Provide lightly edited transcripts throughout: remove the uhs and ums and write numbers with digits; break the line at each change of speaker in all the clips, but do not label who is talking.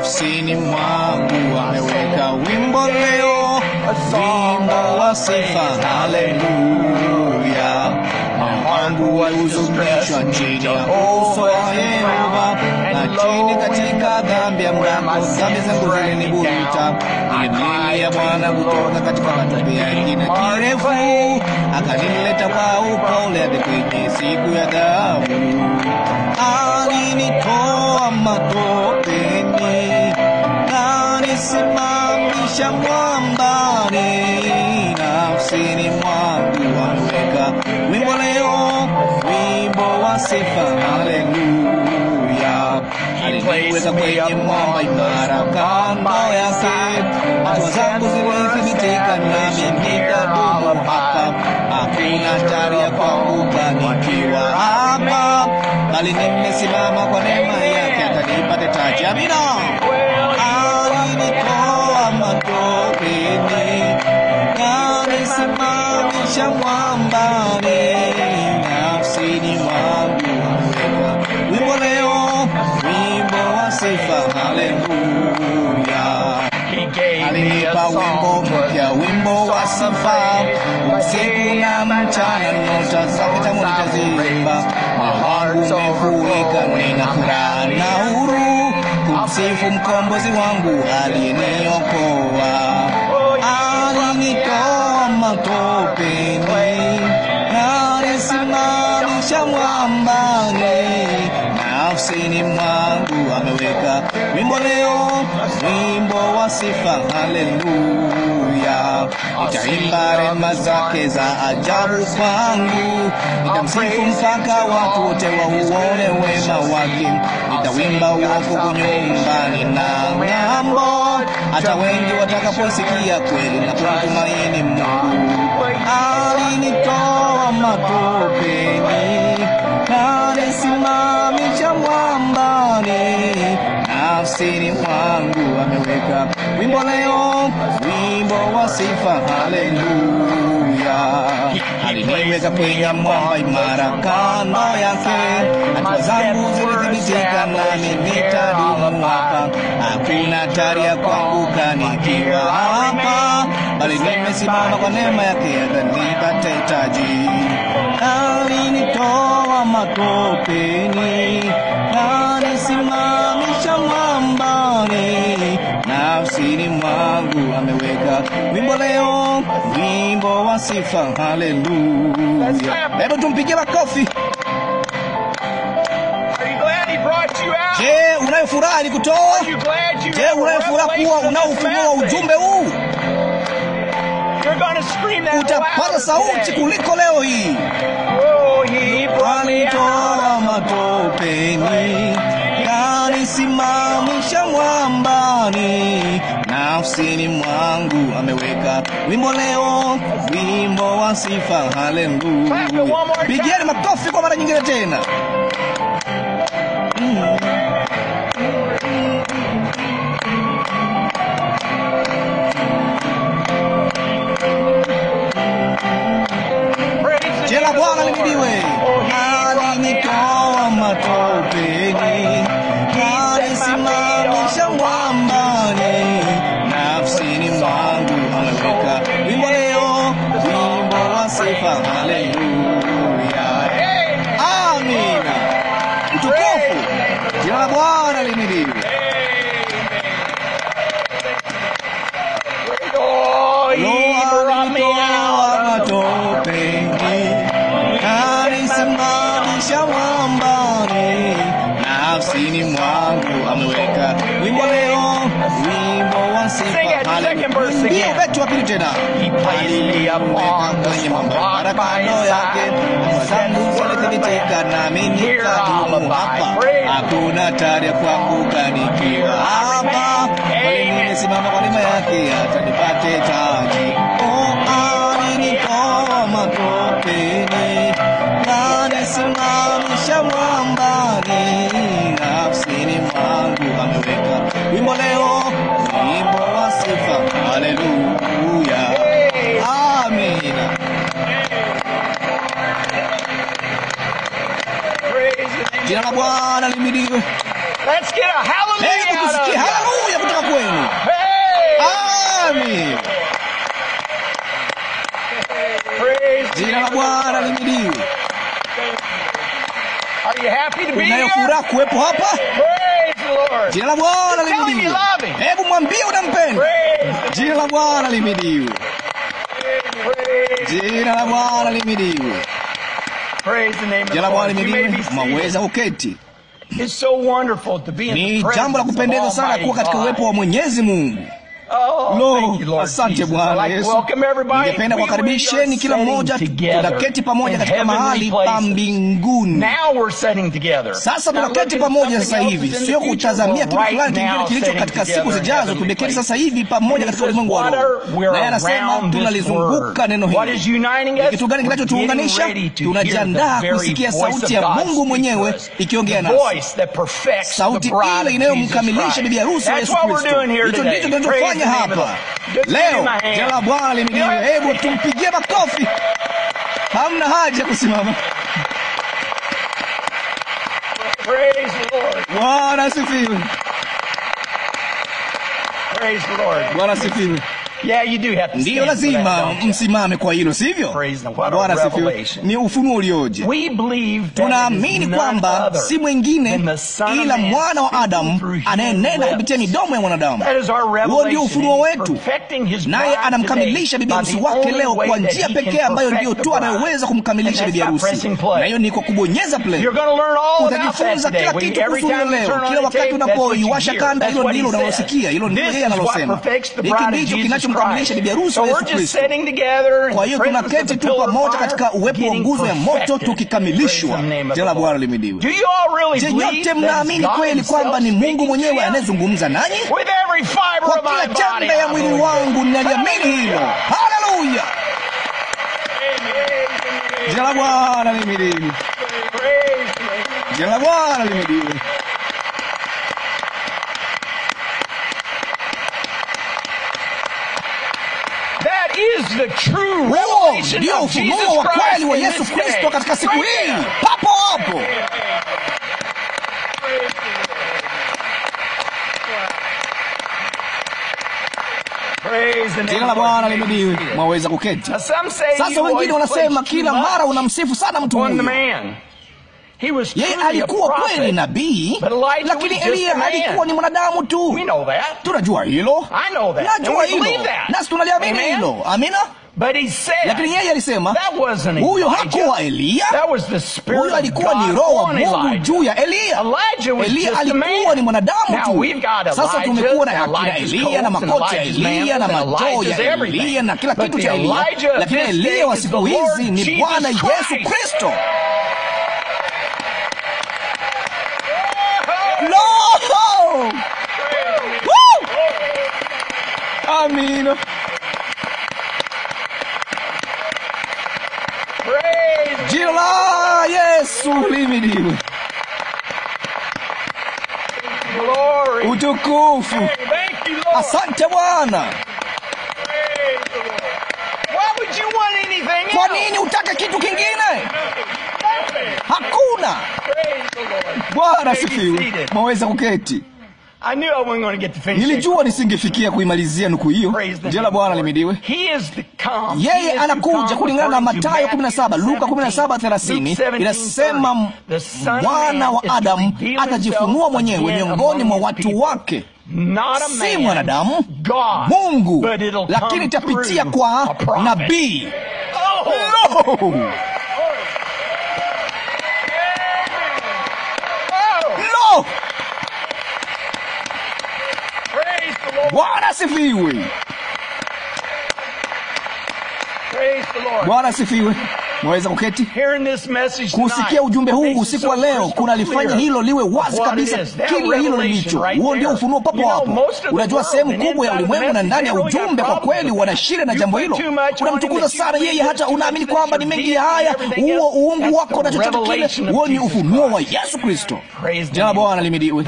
nafsini mwangu ameweka wimbo leo, wimbo wa sifa, haleluya. Moyo wangu wahuzunishwa chini ya uso wa Yehova, na chini katika dhambi ya mlango, dhambi zangu ziliniburuta. Nilimlilia Bwana kutoka katika matope ya kina kirefu, akanileta kwa upole hadi kwenye siku ya damu. Alinitoa matopeni, kanisimamisha mwambani, nafsini mwangu ameweka wimbo leo, wimbo wa sifa, haleluya. Aliniweka kwenye mwamba imara kando yake, hatua zangu zilithibitika, nami nitadumu hapa. Hakuna hatari ya kuanguka nikiwa hapa, bali nimesimama kwa neema yake, atanipate taji. Amina. Alinitoa matopeni, kanisimamisha mwambani, nafsini mwangu ameweka wimbo leo, wimbo wa sifa, haleluya. Alinipa wimbo mpya, wimbo wa sifa, usiku na mchana, nyota zake tamu nitaziimba. Moyo wangu umefurika, nina furaha na huru, kumsifu mkombozi wangu aliyeniokoa. Alinitoa matopeni, kanisimamisha mwambani, nafsini mwangu ameweka wimbo leo, wimbo wa sifa, haleluya. Nitaimba rehema zake za ajabu kwangu, nitamsifu mpaka watu wote wauone wema wake. Nitawimba wokovu nyumbani na ng'ambo, hata wengi watakaposikia kweli na kumtumaini Mungu. Alinitoa matopeni, kanisimamisha mwambani, nafsini mwangu ameweka wimbo leo, wimbo wa sifa, haleluya. Aliniweka kwenye mwamba imara kando yake, hatua zangu zilithibitika, nami nitadumu hapa. Hakuna hatari ya kuanguka nikiwa hapa, bali nimesimama kwa neema yake, atanipate taji. Alinitoa matopeni, kanisimamisha mwambani, nafsini mwangu ameweka wimbo leo, wimbo wa sifa, haleluya. Hebu tumpigie makofi. Je, unayofuraha ni kutoa? Je, unayofuraha kuwa unaofunua ujumbe huu? Utapata sauti kuliko leo hii. Alinitoa matopeni, kanisimamisha mwambani, nafsini mwangu ameweka wimbo leo, wimbo wa sifa, haleluya. Pigieni makofi kwa mara nyingine tena. Jina Bwana lihimidiwe. Alinitoa matopeni, kanisimamisha mwambani, nafsini mwangu ameweka wimbo leo, wimbo wa sifa, haleluya. Amina. Utukufu. Jina la Bwana lihimidiwe. Kanisimamisha mwambani, nafsini mwangu ameweka wimbo leo, wimbo wa sifa, haleluya. Ndio wetu wa pili tena. Aliniweka kwenye mwamba imara kando yake, hatua zangu zilithibitika, nami nitadumu hapa. Hakuna hatari ya kuanguka nikiwa hapa, bali nimesimama kwa neema yake, atanipate taji. Alinitoa matopeni, kanisimamisha mwambani, nafsini mwangu ameweka wimbo leo, wimbo wa sifa, haleluya. Amina. Jina la Bwana lihimidiwe.
Let's get a hallelujah out of you.
Unayo furaha kuwepo hapa? Jina la Bwana lihimidiwe. Hebu mwambie unampenda. Jina la Bwana lihimidiwe. Jina la Bwana lihimidiwe. Jina la Bwana lihimidiwe. Mwaweza uketi. Ni jambo la kupendeza sana kuwa katika uwepo wa Mwenyezi Mungu. Lo, asante Bwana Yesu. Ningependa kuwakaribisheni kila mmoja, tunaketi pamoja katika mahali pa mbinguni. Sasa tunaketi pamoja sasa hivi, sio kutazamia kitu fulani kingine kilicho katika siku zijazo. Tumeketi sasa hivi pamoja katika ulimwengu wa roho. Naye anasema tunalizunguka neno hili. Ni kitu gani kinachotuunganisha? Tunajiandaa kusikia sauti ya Mungu mwenyewe ikiongea nasi, sauti ile inayomkamilisha bibi harusi wa Yesu Kristo. Hicho ndicho tunachofanya hapa leo. Jina la Bwana lihimidiwe. Hebu tumpigie makofi. Hamna haja kusimama. Bwana asifiwe. Bwana asifiwe. Ndiyo, lazima msimame kwa hilo, sivyo? Bwana asifiwe. Ni ufunuo ulioje! Tunaamini kwamba si mwingine ila mwana wa Adamu anayenena kupitia midomo ya mwanadamu. Huo ndio ufunuo wetu, naye anamkamilisha bibi harusi wake leo kwa njia pekee ambayo ndiyo tu anayoweza kumkamilisha bibi harusi, na hiyo ni kwa kubonyeza play. Utajifunza kila kitu kuhusu leo. Kila wakati unapoiwasha kanda, hilo ndilo unalosikia, hilo ndilo yeye analosema. Hiki ndicho kinachomkamilisha bibi harusi wa Yesu Kristo. Kwa hiyo tunaketi tu pamoja katika uwepo wa nguzo ya moto tukikamilishwa. Jina la Bwana lihimidiwe. Je, nyote mnaamini kweli kwamba ni Mungu mwenyewe anayezungumza nanyi? Kwa kila chembe ya mwili wangu ninaliamini hilo. Haleluya! Jina la Bwana lihimidiwe. Jina la Bwana lihimidiwe. Ndio ufunuo wa kweli wa Yesu Kristo katika siku hii. Papo hapo. Jina la Bwana lihimidiwe. Mwaweza kuketi. Sasa wengine wanasema kila mara unamsifu sana mtu huyu. Yeye alikuwa kweli nabii, lakini Eliya alikuwa ni mwanadamu tu. Tunajua hilo. Najua hilo. Nasi tunaliamini hilo. Amina. Lakini yeye alisema huyo hakuwa Eliya. Huyo alikuwa ni Roho wa Mungu juu ya Eliya. Eliya alikuwa ni mwanadamu tu. Sasa tumekuwa na akina Eliya na makoti ya Eliya na majoo ya Eliya na kila kitu cha Eliya, lakini Eliya wa siku hizi ni Bwana Yesu Kristo. Amina. Jina la Yesu lihimidiwe. Utukufu. Asante Bwana. Kwa nini utake kitu kingine? Hakuna. Bwana asifiwe. Mwaweza kuketi. Nilijua nisingefikia kuimalizia nuku hiyo. Jina la Bwana lihimidiwe. Yeye anakuja kulingana na Mathayo 17, Luka 17:30. Inasema mwana wa Adamu atajifunua mwenyewe miongoni mwa watu wake, si mwanadamu, Mungu, lakini itapitia kwa nabii. Bwana asifiwe. Bwana asifiwe. Mwaweza kuketi. Kusikia ujumbe huu usiku wa leo kunalifanya hilo liwe wazi kabisa kile hilo lilicho. Huo ndio ufunuo papo hapo. Unajua, sehemu kubwa ya ulimwengu na ndani ya ujumbe kwa kweli wanashida na jambo hilo. Unamtukuza sana yeye hata unaamini kwamba ni mengi ya haya, huo uungu wako na chochote kile. Huo ni ufunuo wa Yesu Kristo. Jina la Bwana lihimidiwe.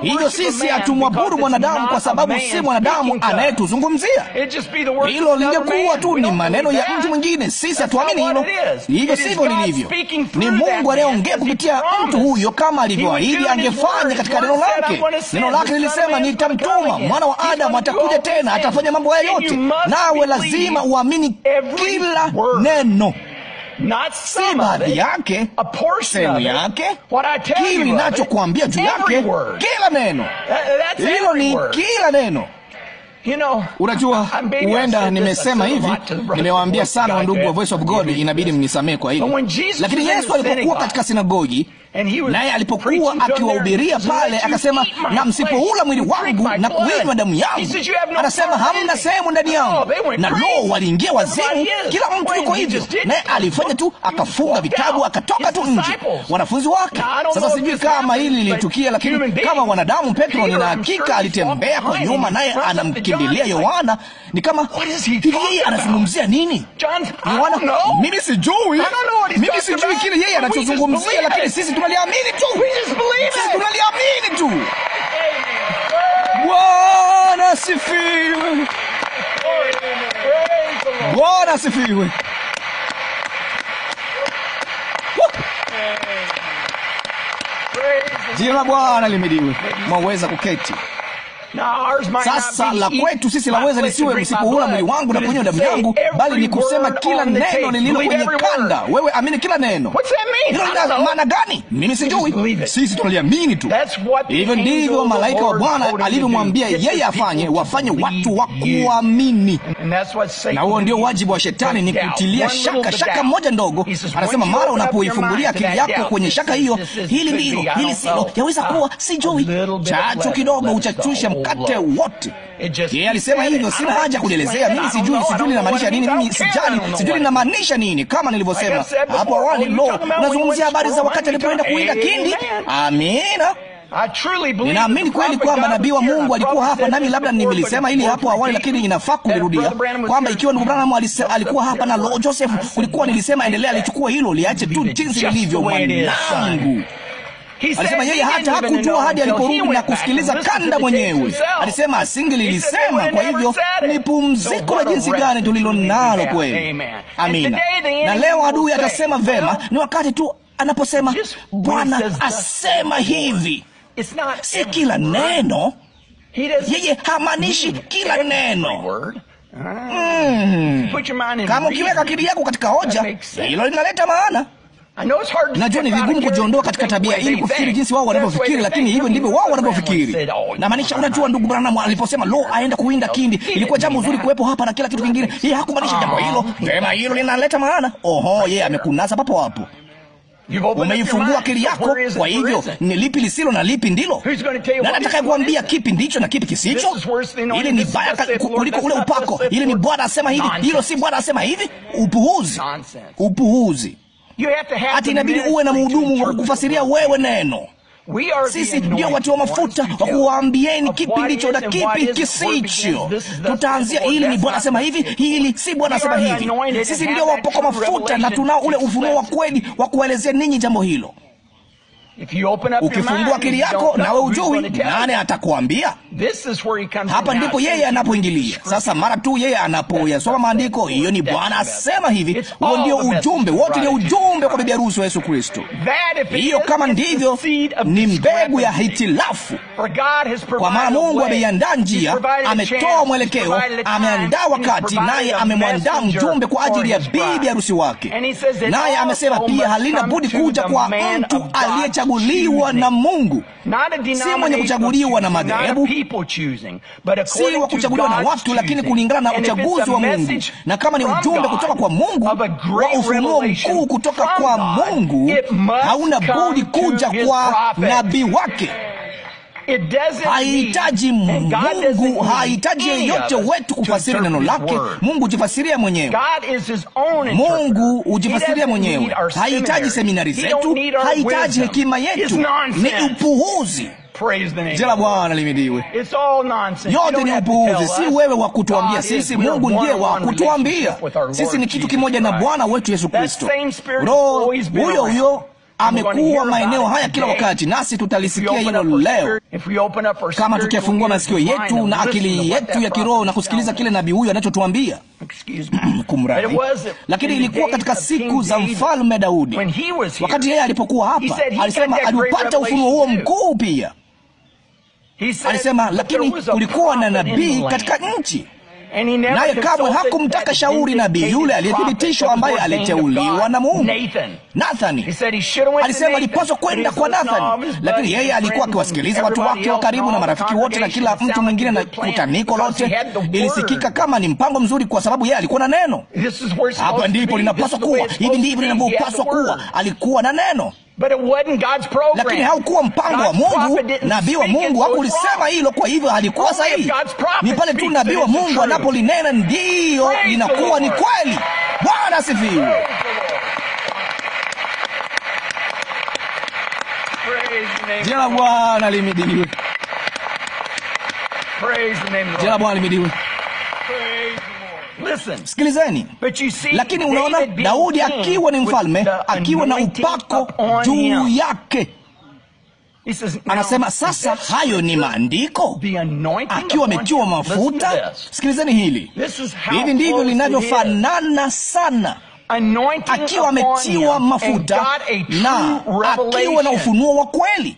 Hivyo sisi hatumwabudu mwanadamu kwa sababu si mwanadamu anayetuzungumzia. Hilo lingekuwa tu ni maneno ya mtu mwingine. Sisi hatuamini hilo. Hivyo sivyo lilivyo. Ni Mungu anayeongea kupitia mtu huyo kama alivyoahidi angefanya katika neno lake. Neno lake lilisema, nitamtuma mwana wa Adamu, atakuja tena, atafanya mambo haya yote. Nawe lazima uamini kila neno. si baadhi yake, sehemu yake. Hili ninachokuambia juu yake, kila neno. Hilo ni kila neno. Unajua, huenda nimesema hivi, nimewaambia sana wandugu wa Voice of God, inabidi mnisamehe kwa hili. Lakini Yesu alipokuwa katika sinagogi, naye alipokuwa akiwahubiria pale, akasema, na msipoula mwili wangu na kuinywa damu yangu, anasema hamna sehemu ndani yangu. Na waliingia wazimu, kila mtu yuko hivyo. Naye alifanya tu, akafunga vitabu, akatoka tu nje, wanafunzi wake. Sasa sijui kama hili lilitukia, lakini kama wanadamu, Petro nina hakika alitembea kwa nyuma, naye anamkimbilia Yohana. Ni kama yeye anazungumzia nini? Yohana, mimi sijui kile yeye anachozungumzia, lakini sisi tunaliamini tu. Sisi tunaliamini tu. Bwana asifiwe. Bwana asifiwe. Jina la Bwana limediwe. Mwaweza kuketi. Sasa la kwetu sisi laweza lisiwe msipoula mwili wangu na kunywa damu yangu, bali ni kusema kila neno lililo kwenye kanda. Wewe amini kila neno. Hilo lina maana gani? Mimi sijui. Sisi tunaliamini tu. Hivyo ndivyo malaika wa Bwana alivyomwambia yeye afanye, wafanye watu wa kuamini. Na huo ndio wajibu wa Shetani, ni kutilia shaka moja ndogo. Anasema mara unapoifungulia akili yako kwenye shaka hiyo, hili ndilo, hili silo, yaweza kuwa sijui. Chachu kidogo uchachusha mkate wote. Yeye alisema hivyo, sina haja kuelezea. Mimi sijui linamaanisha nini, mimi sijui linamaanisha nini. Kama nilivyosema hapo awali, unazungumzia habari za wakati alipoenda kuinda kindi. Amina. Ninaamini kweli kwamba nabii wa Mungu alikuwa hapa, nami labda nimelisema hili hapo awali, lakini inafaa kulirudia kwamba ikiwa ndugu Branham alikuwa hapa na Joseph, kulikuwa nilisema endelea, alichukua hilo, liache tu jinsi lilivyo mwanangu. Alisema yeye hata hakujua hadi aliporudi na kusikiliza kanda mwenyewe. Alisema asingelilisema. Kwa hivyo ni pumziko la jinsi gani tulilo nalo kweli. Amina. Na leo adui atasema vema, ni wakati tu anaposema Bwana asema hivi. Si kila neno. Yeye hamaanishi kila neno. Kama ukiweka akili yako katika hoja, hilo linaleta maana. Najua ni vigumu kujiondoa katika tabia ili kufikiri jinsi wao wanavyofikiri, lakini hivyo ndivyo wao wanavyofikiri. Na maanisha, unajua ndugu Branham aliposema aenda kuwinda kindi, ilikuwa jambo zuri kuwepo hapa na kila kitu kingine. Yeye hakumaanisha jambo hilo. Sema hilo linaleta maana. Yeye amekunasa papo hapo. Umeifungua akili yako. Kwa hivyo ni lipi lisilo na lipi ndilo? Na nataka kuambia kipi ndicho na kipi kisicho. Ili ni baya kuliko ule upako. Ili ni Bwana asema hivi, hilo si Bwana asema hivi. Upuuzi. Hata inabidi uwe na mhudumu wa kukufasiria wewe neno. Sisi ndio watu wa mafuta wa kuwaambieni kipi ndicho na kipi kisicho. Tutaanzia hili ni Bwana asema hivi, hili si Bwana asema hivi. Sisi ndio wapoko mafuta na tunao ule ufunuo wa kweli wa kuelezea ninyi jambo hilo. Ukifungua akili yako nawe ujui, nani atakuambia? Hapa ndipo yeye anapoingilia. Sasa mara tu yeye anapoyasoma maandiko, hiyo ni Bwana asema hivi. Huo ndio ujumbe wote, ni ujumbe kwa bibi harusi wa Yesu Kristo. Hiyo kama ndivyo, ni mbegu ya hitilafu. Kwa maana Mungu ameiandaa njia, ametoa mwelekeo, ameandaa wakati, naye amemwandaa mjumbe kwa ajili ya bibi harusi wake. Naye amesema pia halina budi kuja kwa mtu aliyechaguliwa na Mungu, si mwenye kuchaguliwa na madhehebu, si wa kuchaguliwa na watu, lakini kulingana na uchaguzi wa Mungu. Na kama ni ujumbe kutoka kwa Mungu, wa ufunuo mkuu kutoka kwa Mungu, hauna budi kuja kwa nabii wake. Haihitaji Mungu, haihitaji yeyote wetu kufasiri neno lake. Mungu hujifasiria mwenyewe. Mungu hujifasiria mwenyewe. Haihitaji seminari zetu, haihitaji hekima yetu. Ni upuuzi. Jina la Bwana limidiwe. Yote ni upuuzi. Si wewe wa kutuambia sisi, Mungu ndiye wa kutuambia sisi. Ni kitu kimoja na Bwana wetu Yesu Kristo. Roho huyo amekuwa maeneo haya kila wakati, nasi tutalisikia hilo leo kama tukifungua masikio yetu na akili yetu ya kiroho na kusikiliza kile nabii huyu anachotuambia. Kumradhi. Lakini ilikuwa katika siku za mfalme Daudi. Wakati yeye alipokuwa hapa, alisema alipata ufunuo huo mkuu pia. Alisema lakini kulikuwa na nabii katika nchi. naye kamwe hakumtaka shauri nabii yule aliyethibitishwa ambaye aliteuliwa na Mungu, Nathani. Alisema alipaswa kwenda kwa Nathani, lakini yeye alikuwa akiwasikiliza watu wake wa karibu na marafiki wote na kila mtu mwingine, na kutaniko lote ilisikika kama ni mpango mzuri, kwa sababu yeye alikuwa na neno. Hapa ndipo linapaswa kuwa, hivi ndivyo linavyopaswa kuwa. Alikuwa na neno, lakini haukuwa mpango wa Mungu. Nabii wa Mungu hakulisema hilo, kwa hivyo halikuwa sahihi. Ni pale tu nabii wa Mungu anapolinena ndiyo linakuwa ni kweli. Bwana asifiwe. Jina la Bwana lihimidiwe. Jina la Bwana lihimidiwe. Sikilizeni. Lakini unaona, Daudi akiwa ni mfalme, akiwa na upako juu yake, anasema sasa hayo ni maandiko, akiwa ametiwa mafuta. Sikilizeni hili, hivi ndivyo linavyofanana sana. Akiwa ametiwa mafuta na akiwa na ufunuo wa kweli.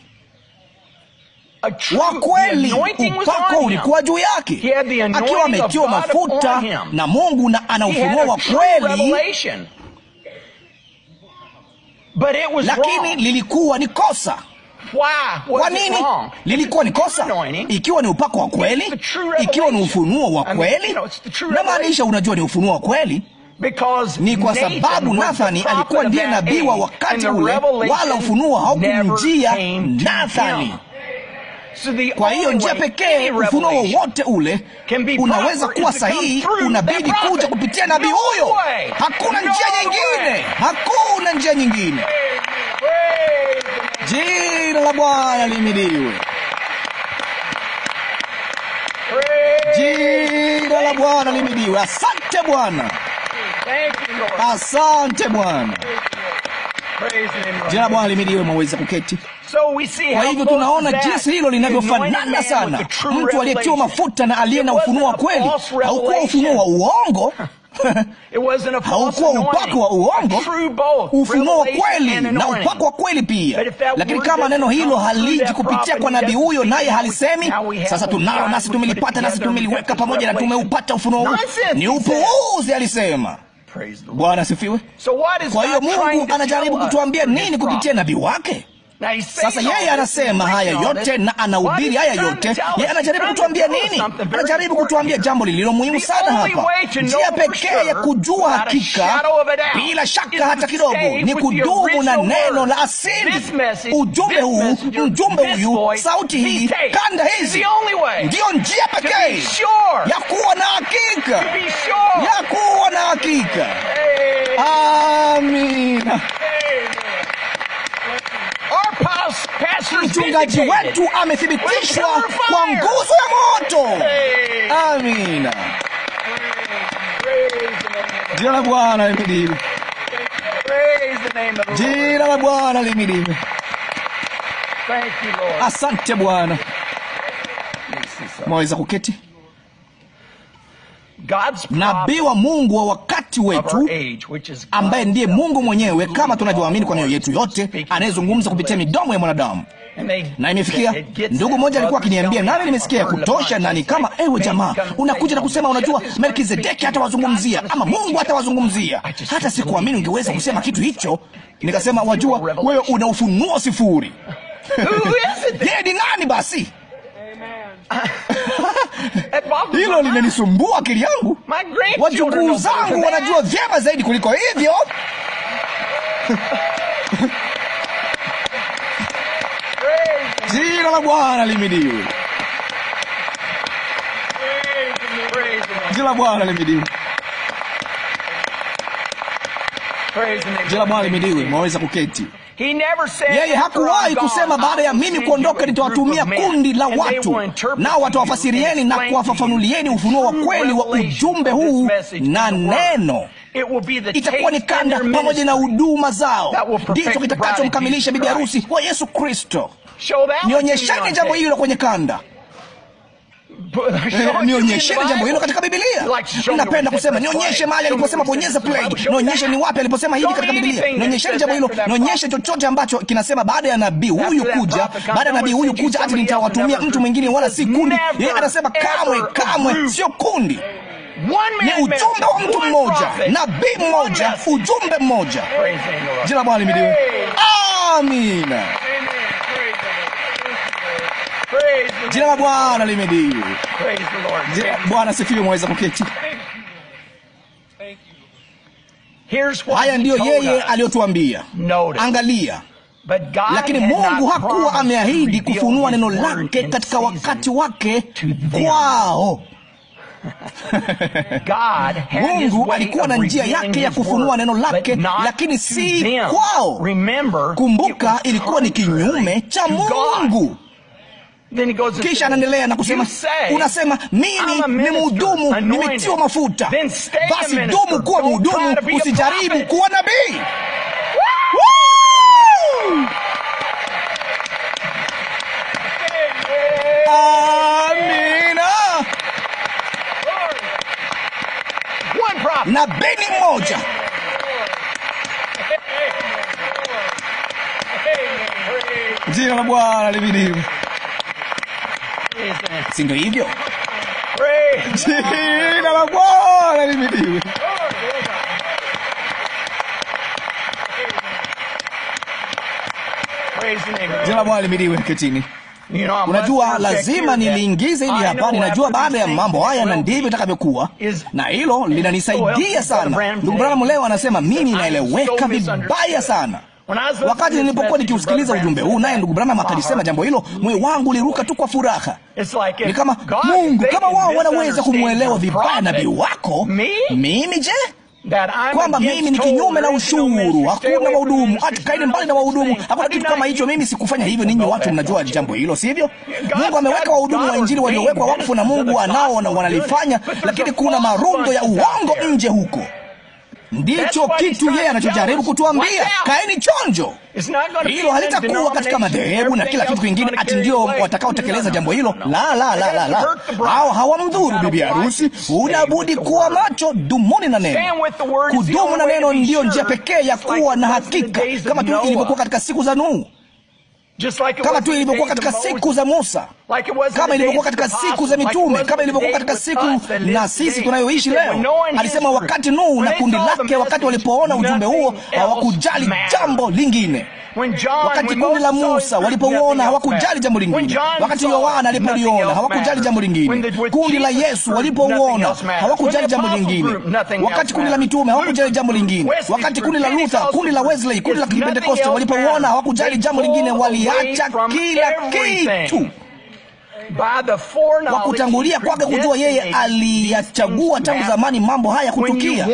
Wa kweli, upako ulikuwa juu yake, akiwa ametiwa mafuta na Mungu na ana ufunuo wa kweli. Lakini lilikuwa ni kosa. Kwa nini lilikuwa ni kosa? Ikiwa ni upako wa kweli, ikiwa ni ufunuo wa kweli, na maanisha, unajua ni ufunuo wa kweli ni kwa sababu Nathani alikuwa ndiye nabii wa wakati ule, wala ufunuo haukumjia Nathani. Kwa hiyo njia pekee ufunuo wowote ule unaweza kuwa sahihi, unabidi kuja kupitia nabii huyo. Hakuna njia nyingine, hakuna njia nyingine. Jina la Bwana lihimidiwe. Jina la Bwana lihimidiwe. Asante Bwana, asante Bwana. Jina la Bwana lihimidiwe. Mwaweza kuketi. Kwa hivyo tunaona jinsi hilo linavyofanana sana. Mtu aliyetiwa mafuta na aliye na ufunuo wa kweli. Haukuwa ufunuo wa uongo. Haukuwa upako wa uongo, ufunuo wa kweli na upako wa kweli pia. Lakini kama neno hilo haliji kupitia kwa nabii huyo, naye halisemi sasa tunalo, nasi tumelipata, nasi tumeliweka pamoja, na tumeupata ufunuo huu, ni upuuzi, alisema. Bwana asifiwe. Kwa hiyo Mungu anajaribu kutuambia nini kupitia nabii wake? Sasa yeye anasema haya yote na anahubiri haya yote. Yeye anajaribu kutuambia nini? Anajaribu kutuambia jambo lililo muhimu sana hapa. Njia pekee ya kujua hakika bila shaka hata kidogo ni kudumu na neno la asili. Ujumbe huu, mjumbe huyu, sauti hii, kanda hizi, ndiyo njia pekee ya kuwa na hakika, ya kuwa na hakika. Amina. Mchungaji wetu amethibitishwa kwa nguzo ya moto. Amina. Jina la Bwana lihimidiwe. Jina la Bwana lihimidiwe. Asante Bwana. Mwaweza kuketi. Nabii wa Mungu wa wakati wetu, ambaye ndiye Mungu mwenyewe kama tunavyoamini kwa mioyo yetu yote, anayezungumza kupitia midomo ya mwanadamu. Na imefikia, ndugu mmoja alikuwa akiniambia, nami nimesikia ya kutosha, na ni kama, ewe jamaa, unakuja na kusema unajua Melkizedeki hatawazungumzia ama Mungu hatawazungumzia. Hata sikuamini ungeweza kusema kitu hicho. Nikasema, wajua wewe una ufunuo sifuri. Yeye ni nani basi? Hilo linanisumbua akili yangu. Wajukuu zangu wanajua vyema zaidi kuliko hivyo. Jina la Bwana lihimidiwe. Jina la Bwana lihimidiwe. Jina la Bwana lihimidiwe. Mwaweza kuketi. Yeye hakuwahi kusema baada ya mimi kuondoka nitawatumia kundi la watu, nao watawafasirieni na kuwafafanulieni ufunuo wa kweli wa ujumbe huu na neno. Itakuwa ni kanda pamoja na huduma zao, ndicho kitakachomkamilisha bibi harusi wa Yesu Kristo. Nionyesheni jambo hilo kwenye kanda. Nionyesheni jambo hilo katika Biblia. Napenda kusema nionyeshe mahali aliposema bonyeza play. Nionyeshe ni wapi aliposema hivi katika Biblia. Nionyesheni jambo hilo. Nionyeshe chochote ambacho kinasema baada ya nabii huyu kuja, baada ya nabii huyu kuja ati nitawatumia mtu mwingine wala si kundi. Yeye anasema kamwe, kamwe sio kundi. Ni ujumbe wa mtu mmoja, nabii mmoja, ujumbe mmoja. Jina la Bwana lihimidiwe. Amina. Jina la Bwana lihimidiwe. Bwana sifiwe. Mwaweza kuketi. Haya ndiyo yeye aliyotuambia. Angalia. Lakini Mungu hakuwa ameahidi kufunua neno lake katika wakati wake kwao. Mungu alikuwa na njia yake ya kufunua neno lake, lakini si kwao. Kumbuka, ilikuwa ni kinyume cha Mungu. Kisha anaendelea na kusema, unasema mimi ni mhudumu, nimetiwa mafuta. Basi dumu kuwa mhudumu, usijaribu kuwa nabii. Amina. Nabii mmoja. Jina la Bwana lihimidiwe. Si ndio hivyo? Jina la Bwana lihimidiwe. Jina la Bwana lihimidiwe. Ketini. Unajua, lazima niliingize ili hapa. Ninajua baada ya mambo haya na ndivyo itakavyokuwa, na hilo linanisaidia sana. Ndugu Branham leo anasema mimi naeleweka vibaya sana. Wakati nilipokuwa nikiusikiliza ujumbe huu, naye ndugu Branham akalisema jambo hilo, moyo wangu uliruka tu kwa furaha. Ni kama Mungu, kama wao wanaweza kumuelewa vibaya nabii wako, mimi je? Kwamba mimi ni kinyume na ushuru, hakuna wahudumu, atukaeni mbali na wahudumu, hakuna kitu kama hicho. Mimi sikufanya hivyo. Ninyi watu mnajua jambo hilo, sivyo? Mungu ameweka wahudumu wa Injili waliowekwa wakfu na Mungu anao wanalifanya, lakini kuna marundo ya uongo nje huko. Ndicho kitu yeye anachojaribu kutuambia. Kaeni chonjo. Hilo halitakuwa katika madhehebu na kila kitu kingine ati ndio watakaotekeleza jambo hilo. La. Hao hawamdhuru bibi harusi. Unabudi kuwa macho, dumuni na neno. Kudumu na neno ndiyo njia pekee ya kuwa na hakika, kama tu ilivyokuwa katika siku za Nuhu, kama tu ilivyokuwa katika siku za Musa, kama ilivyokuwa katika siku za mitume, kama ilivyokuwa katika siku na sisi tunayoishi leo. Alisema wakati Nuhu na kundi lake, wakati walipoona ujumbe huo, hawakujali jambo lingine. Wakati kundi la Musa walipouona, hawakujali jambo lingine. Wakati Yohana alipoliona, hawakujali jambo lingine. Kundi la Yesu walipouona, hawakujali jambo lingine. Wakati kundi la mitume, hawakujali jambo lingine. Wakati kundi la Luther, kundi la Wesley, kundi la Pentecost walipouona, hawakujali jambo lingine. Waliacha kila kitu. Kwa kutangulia kwake kujua, yeye aliyachagua tangu zamani mambo haya kutukia.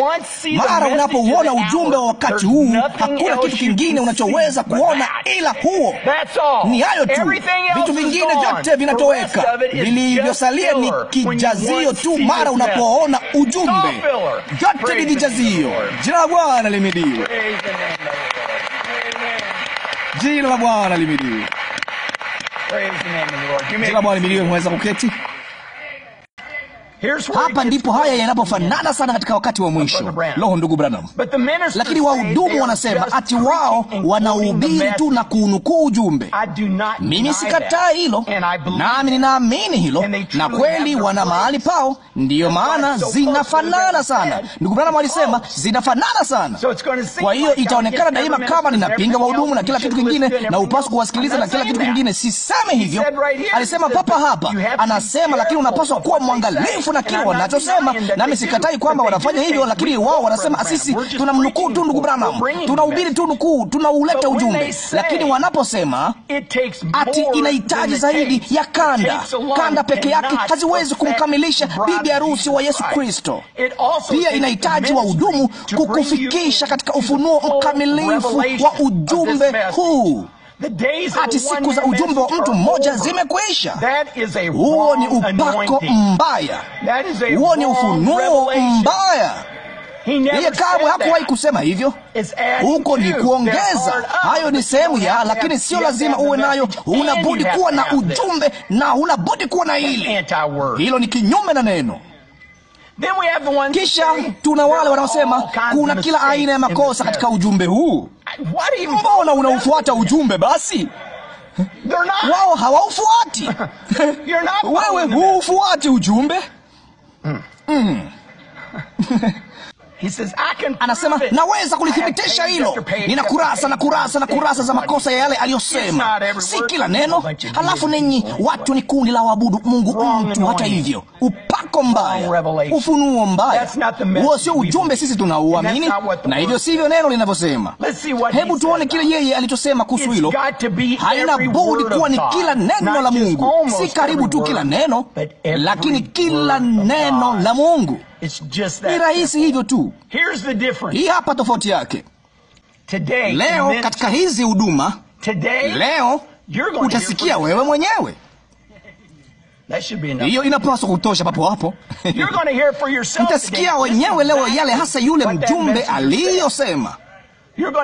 Mara unapouona ujumbe wa wakati huu, hakuna kitu kingine unachoweza kuona ila huo. Ni hayo tu, vitu vingine vyote vinatoweka. Vilivyosalia ni kijazio tu. Mara unapoona ujumbe, vyote ni vijazio. Jina la Bwana lihimidiwe. Jina la Bwana lihimidiwe. Jina la Bwana lihimidiwe. Mweza kuketi. Hapa ndipo haya yanapofanana sana katika wakati wa mwisho. Loho, ndugu Branham. Lakini wahudumu wanasema ati wao wanahubiri tu na kunukuu ujumbe. Mimi sikataa hilo, nami ninaamini hilo, na kweli wana mahali pao. Ndiyo maana zinafanana sana. Ndugu Branham alisema zinafanana sana. Kwa hiyo itaonekana daima kama ninapinga wahudumu na kila kitu kingine, na upaswa kuwasikiliza na kila kitu kingine. Siseme hivyo. Alisema papa hapa, anasema lakini unapaswa kuwa mwangalifu na kile wanachosema. Nami sikatai kwamba wanafanya hivyo, lakini wao wanasema sisi tunamnukuu tu ndugu Branham, tunahubiri tu nukuu, tunauleta ujumbe. Lakini wanaposema ati inahitaji zaidi ya kanda peke yake haziwezi kumkamilisha bibi harusi wa Yesu Kristo. Pia inahitaji wahudumu kukufikisha katika ufunuo mkamilifu wa ujumbe huu. Ati siku za ujumbe wa mtu mmoja zimekwisha. Huo ni upako mbaya. Huo ni ufunuo mbaya. Yeye kamwe hakuwahi kusema hivyo. Huko ni kuongeza. Hayo ni sehemu ya, lakini sio lazima uwe nayo. Unabudi kuwa na ujumbe na unabudi kuwa na hili. Hilo ni kinyume na neno. Kisha tuna wale wanaosema kuna kila aina ya makosa katika ujumbe huu. Mbona unaufuata ujumbe basi? Wao hawaufuati. Wewe huufuati ujumbe. Anasema naweza kulithibitisha hilo. Nina kurasa na kurasa na kurasa za makosa ya yale aliyosema. Si kila neno. Halafu ninyi watu ni kundi la waabudu Mungu mtu. Hata hivyo, upako mbaya, ufunuo mbaya, huo sio ujumbe sisi tunauamini, na hivyo sivyo neno linavyosema. Hebu tuone kile yeye alichosema kuhusu hilo. Haina budi kuwa ni kila neno la Mungu. Si karibu tu kila neno, lakini kila neno la Mungu. Ni rahisi hivyo tu. Hii hapa tofauti yake. Leo katika hizi huduma, leo utasikia wewe mwenyewe. Hiyo inapaswa kutosha papo hapo. Mtasikia wenyewe leo yale hasa yule mjumbe aliyosema.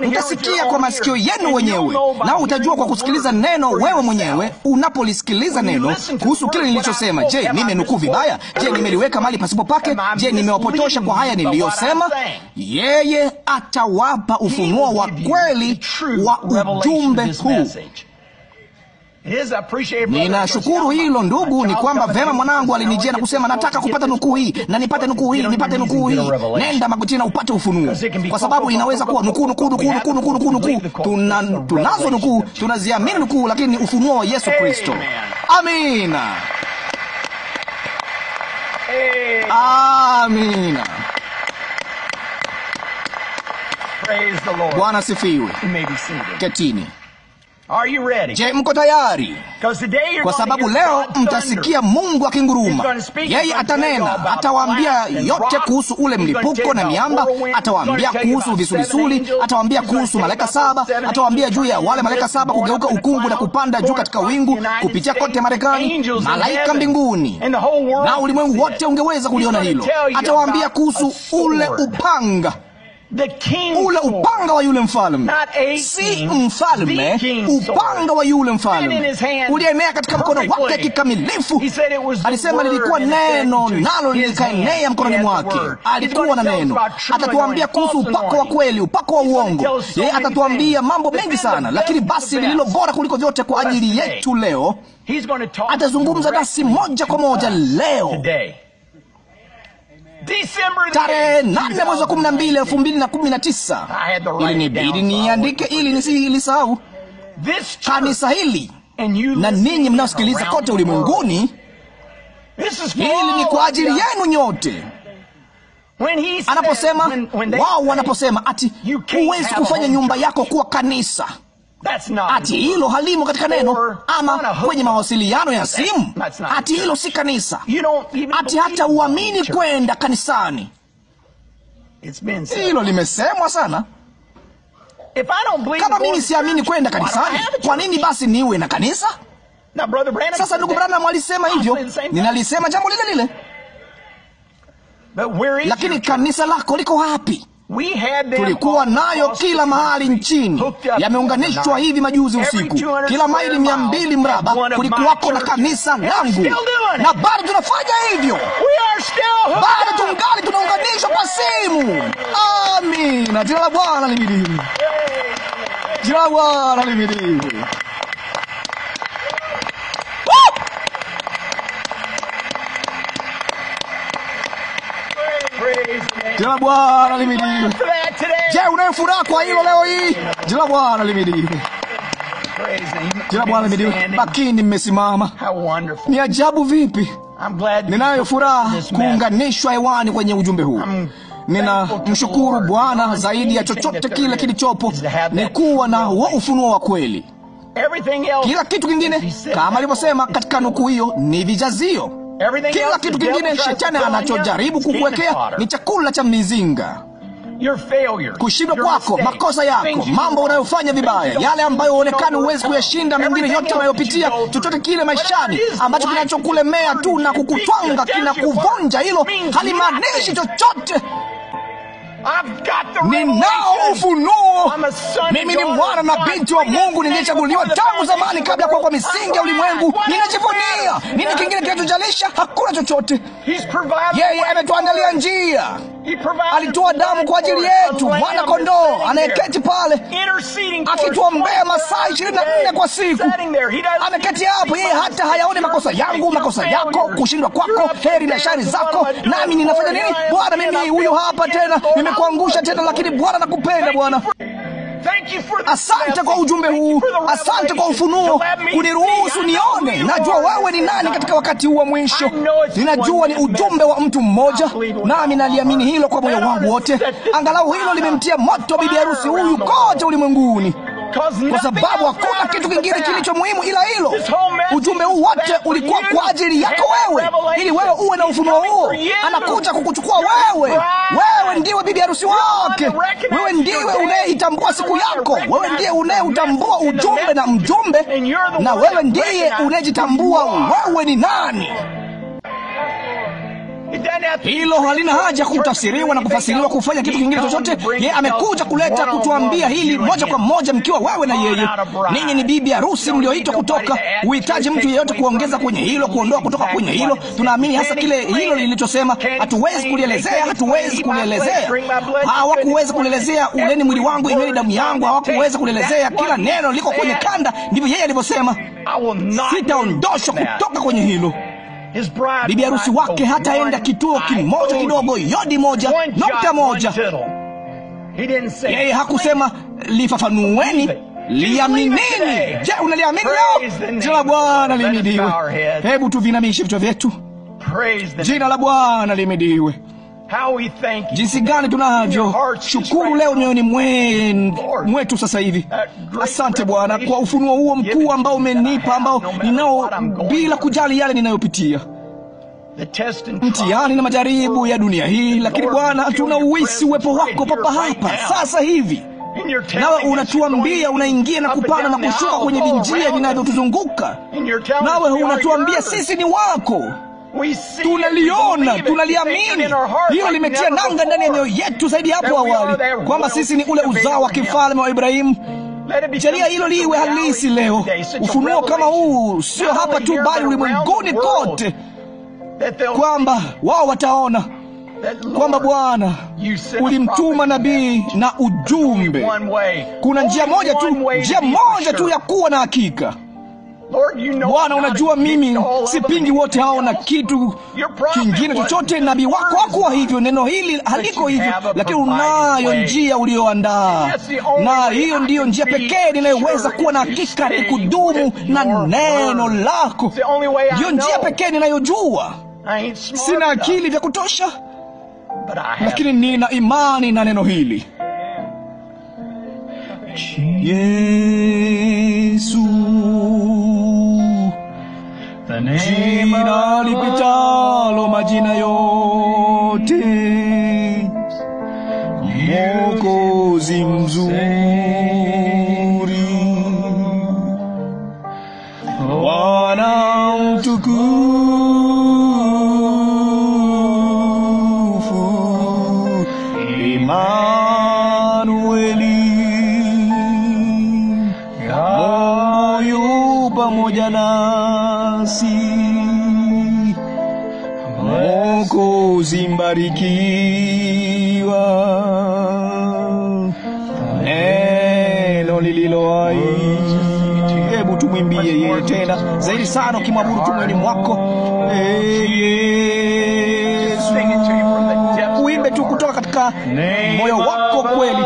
Utasikia kwa masikio yenu wenyewe, na utajua kwa kusikiliza neno wewe mwenyewe. Unapolisikiliza neno kuhusu kile nilichosema, je, nimenukuu vibaya? Je, nimeliweka mahali pasipo pake? Je, nimewapotosha kwa haya niliyosema? Yeye atawapa ufunuo wa kweli wa ujumbe huu. Ninashukuru hilo ndugu, ni kwamba vema mwanangu alinijia na kusema nataka kupata nukuu hii na nipate nukuu hii, nipate nukuu hii. Nenda magotini na upate ufunuo, kwa sababu inaweza kuwa nukuu. Tunazo nukuu, tunaziamini nukuu, lakini ni ufunuo wa Yesu Kristo. Amina. Amina. Bwana sifiwe. Ketini. Je, mko tayari? Kwa sababu leo mtasikia Mungu akinguruma. Yeye atanena, atawaambia yote kuhusu ule mlipuko na miamba, atawaambia kuhusu visulisuli, atawaambia kuhusu malaika saba, atawaambia juu ya wale malaika saba kugeuka ukungu na kupanda juu katika wingu kupitia kote Marekani, malaika mbinguni, na ulimwengu wote ungeweza kuliona hilo. Atawaambia kuhusu ule upanga, ule upanga wa yule mfalme, si mfalme, upanga wa yule mfalme ulienea katika mkono wake kikamilifu. Alisema lilikuwa neno, nalo likaenea mkononi mwake. Alikuwa na neno. Atatuambia kuhusu upako wa kweli, upako wa uongo. Yeye atatuambia mambo mengi sana, lakini basi lililo bora kuliko vyote kwa ajili yetu leo, atazungumza nasi moja kwa moja leo. Tarehe 8 mwezi wa 12, 2019. Ilinibidi niandike ili nisilisahau. Kanisa hili na ninyi mnaosikiliza kote ulimwenguni, hili ni kwa ajili yenu nyote. Anaposema wao wanaposema ati huwezi kufanya nyumba yako kuwa kanisa, ati hilo halimo katika neno ama kwenye mawasiliano ya simu, ati hilo si kanisa, ati hata uamini kwenda kanisani. Hilo limesemwa sana. Kama mimi siamini kwenda kanisani, kwa nini basi niwe na kanisa? Sasa ndugu Branham alisema hivyo, ninalisema jambo lile lile. Lakini kanisa lako liko wapi? Tulikuwa nayo kila mahali nchini, yameunganishwa hivi majuzi usiku. Kila maili 200 mraba kulikuwako na kanisa langu, na bado tunafanya hivyo. Bado tungali tunaunganishwa kwa simu. Amina. Jina la Bwana lihimidiwe. Jina la Bwana lihimidiwe. Jina la Bwana lihimidiwe. Je, unayo furaha kwa hilo leo hii? Jina la Bwana lihimidiwe. Jina la Bwana lihimidiwe. Lakini mmesimama. Ni ajabu vipi. Ninayo furaha kuunganishwa hewani kwenye ujumbe huu. Ninamshukuru Bwana zaidi ya chochote kile kilichopo ni kuwa na huo ufunuo wa kweli. Kila kitu kingine, kama alivyosema katika nukuu hiyo, ni vijazio. Kila kitu kingine shetani anachojaribu kukuwekea ni chakula cha mizinga. Kushindwa kwako, makosa yako, mambo unayofanya vibaya, yale ambayo huonekana huwezi kuyashinda, mengine yote unayopitia, chochote kile maishani ambacho kinachokulemea tu na kukutwanga, kinakuvunja, hilo halimaanishi chochote. Ninao ufunuo. Mimi ni mwana na binti wa Mungu, niliyechaguliwa tangu zamani kabla ya kuwekwa misingi ya ulimwengu. Ninajivunia. Nini kingine kinachojalisha? Hakuna chochote. Yeye ametuandalia njia. Alitoa damu kwa ajili yetu, mwana kondoo anayeketi pale akituombea masaa 24 kwa siku. Ameketi hapo, yeye hata hayaoni makosa yangu, makosa yako, kushindwa kwako, heri na shari zako. Nami ninafanya nini? Bwana, mimi huyu hapa tena, nimekuangusha tena, lakini Bwana nakupenda Bwana. Asante kwa ujumbe huu, asante kwa ufunuo, kuniruhusu nione. Najua wewe ni nani katika wakati huu wa mwisho. Ninajua ni ujumbe wa mtu mmoja, nami naliamini hilo kwa moyo wangu wote. Angalau hilo limemtia moto bibi harusi huyu kote ulimwenguni, kwa sababu hakuna kitu kingine kilicho muhimu ila hilo. Ujumbe huu wote ulikuwa kwa ajili yako wewe, ili wewe uwe na ufunuo huo. Anakuja kukuchukua wewe. Wewe ndiwe bibi harusi wake. Wewe ndiwe unayeitambua siku yako. Wewe ndiye unayeutambua ujumbe na mjumbe, na wewe ndiye unayejitambua wewe ni nani. Hilo halina haja kutafsiriwa na kufasiriwa kufanya kitu kingine chochote. Yeye amekuja kuleta kutuambia hili moja kwa moja, mkiwa wewe na yeye. Ninyi ni bibi harusi mlioitwa kutoka. Uhitaji mtu yeyote kuongeza kwenye hilo, kuondoa kutoka kwenye hilo. Tunaamini hasa kile hilo lilichosema. Hatuwezi kulielezea, hatuwezi kulielezea. Hawakuweza kulielezea uleni mwili wangu, inyweni damu yangu. Hawakuweza kulielezea. Kila neno liko kwenye kanda. Ndivyo yeye alivyosema. Sitaondoshwa kutoka kwenye hilo. Bibi harusi wake hataenda kituo kimoja kidogo, yodi moja, nukta moja. Yeye hakusema lifafanueni, liaminini. Je, unaliamini leo? Jina la Bwana lihimidiwe. Hebu tuvinamishe vichwa vyetu. Jina la Bwana lihimidiwe. Jinsi gani tunavyo shukuru leo mioyoni mwetu sasa hivi. Asante Bwana kwa ufunuo huo mkuu ambao umenipa, ambao ninao bila kujali yale ninayopitia, mtihani na majaribu ya dunia hii. Lakini Bwana, tunauhisi uwepo wako papa hapa sasa hivi. Nawe unatuambia unaingia na kupanda na kushuka kwenye vinjia vinavyotuzunguka. Nawe unatuambia sisi ni wako. Tunaliona, tunaliamini. Hilo limetia nanga ndani ya mioyo yetu zaidi hapo awali, kwamba sisi ni ule uzao wa kifalme wa Ibrahimu. Jalia hilo liwe halisi leo. Ufunuo kama huu sio hapa tu, bali ulimwenguni kote, kwamba wao wataona kwamba Bwana ulimtuma nabii na ujumbe. Kuna njia moja tu ya kuwa na hakika. Bwana, unajua mimi sipingi wote hao na kitu kingine chochote. Nabii wako hakuwa hivyo, neno hili haliko hivyo, lakini unayo njia ulioandaa, na hiyo ndiyo njia pekee ninayoweza kuwa na hakika, ni kudumu na neno lako. Ndiyo njia pekee ninayojua. Sina akili vya kutosha, lakini nina imani na neno hili. Yesu, jina lipitalo majina yote, Mwokozi mzuri, Bwana mtukufu, Emanueli, Mungu yu pamoja nasi, Mwokozi mbarikiwa, neno lililo hai. Hebu tumwimbie yeye tena zaidi sana, ukimwabudu tu moyoni mwako. Yesu, uimbe tu kutoka katika moyo wako kweli.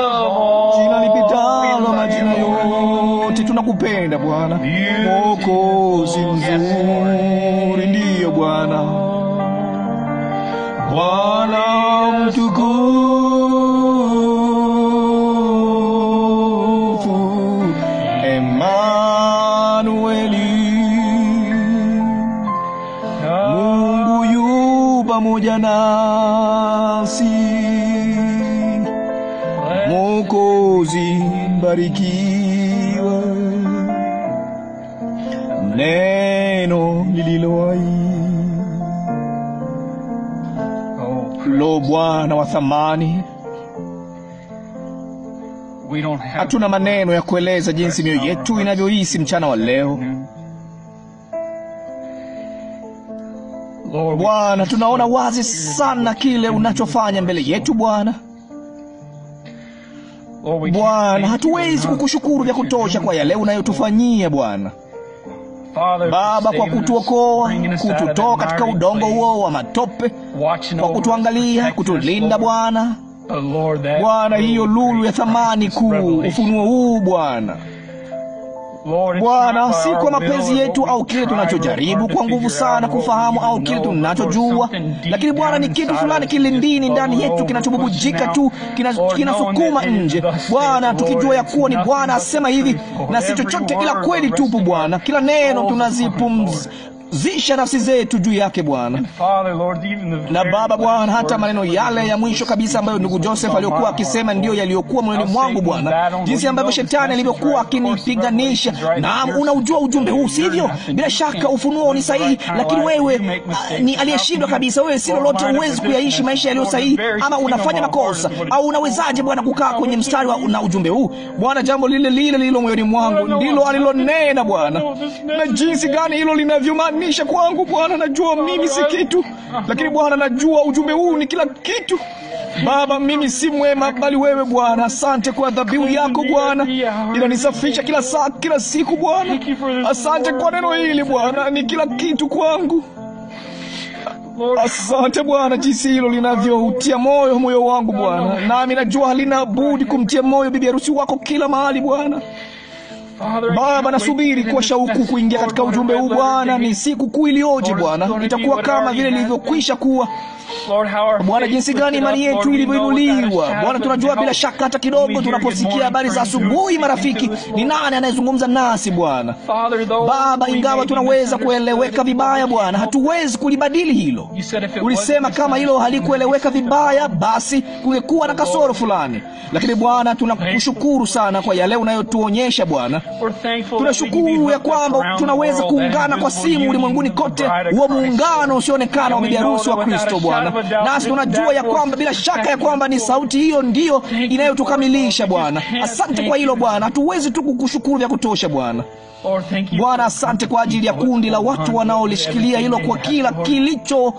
Jina lipitalo majina yote, tunakupenda Bwana. Mwokozi mzuri, ndiyo Bwana. Bwana mtukufu, Emanueli, Mungu yu pamoja nasi, Mwokozi mbarikiwa, neno lililo hai. Lo, Bwana wa thamani, hatuna maneno ya kueleza jinsi mioyo yetu inavyohisi mchana wa leo. Bwana, tunaona wazi sana kile unachofanya mbele yetu Bwana. Bwana, hatuwezi kukushukuru vya kutosha kwa yale unayotufanyia Bwana. Baba, kwa kutuokoa, kututoa katika udongo huo wa matope, kwa kutuangalia, kutulinda Bwana. Bwana, hiyo lulu ya thamani kuu, ufunuo huu Bwana. Bwana, si kwa mapenzi yetu au kile tunachojaribu kwa nguvu sana kufahamu au kile tunachojua, lakini Bwana, ni kitu fulani kilindini ndani yetu kinachobubujika tu, kinasukuma nje Bwana, tukijua ya kuwa ni Bwana asema hivi, na si chochote ila kweli tupu Bwana. Kila neno tunazipumzisha nafsi zetu juu yake Bwana. Na Baba Bwana, hata maneno yale ya mwisho kabisa ambayo ndugu Joseph aliyokuwa akisema ndiyo yaliyokuwa moyoni mwangu Bwana. Jinsi ambavyo shetani alivyokuwa akinipiganisha. Naam, unaujua ujumbe huu, sivyo? Bila shaka ufunuo ni sahihi, lakini wewe ni aliyeshindwa kabisa. Wewe si lolote, huwezi kuyaishi maisha yaliyo sahihi, ama unafanya makosa. Au unawezaje Bwana kukaa kwenye mstari na ujumbe huu Bwana? Jambo lile lilo moyoni mwangu ndilo alilonena Bwana. Na jinsi gani hilo linavyomaanisha kwangu Bwana, najua mimi si kitu, lakini Bwana, najua ujumbe huu ni kila kitu. Baba, mimi si mwema, bali wewe Bwana. Asante kwa dhabihu yako Bwana, inanisafisha kila saa, kila siku Bwana. Asante kwa neno hili Bwana, ni kila kitu kwangu. Asante Bwana, jinsi hilo linavyoutia moyo wangu Bwana. Nami najua halina budi kumtia moyo bibi harusi wako kila mahali Bwana. Baba, nasubiri kwa shauku kuingia katika ujumbe huu Bwana. Ni siku kuu iliyoje Bwana, itakuwa kama vile ilivyokwisha kuwa Bwana. Jinsi gani imani yetu ilivyoinuliwa Bwana. Tunajua bila shaka hata kidogo tunaposikia habari za asubuhi marafiki, ni nani anayezungumza nasi Bwana. Baba, ingawa tunaweza kueleweka vibaya Bwana, hatuwezi kulibadili hilo. Ulisema kama hilo halikueleweka vibaya, basi kungekuwa na kasoro fulani. Lakini Bwana, tunakushukuru sana kwa yale unayotuonyesha Bwana. Tunashukuru ya kwamba tunaweza kuungana kwa simu ulimwenguni kote, huo muungano usionekana wa bibi harusi wa Kristo Bwana. Nasi tunajua ya kwamba bila shaka ya kwamba ni sauti hiyo ndiyo inayotukamilisha Bwana. Asante kwa hilo Bwana. Hatuwezi tu kukushukuru vya kutosha Bwana. Bwana, asante kwa ajili ya kundi la watu wanaolishikilia hilo kwa kila kilicho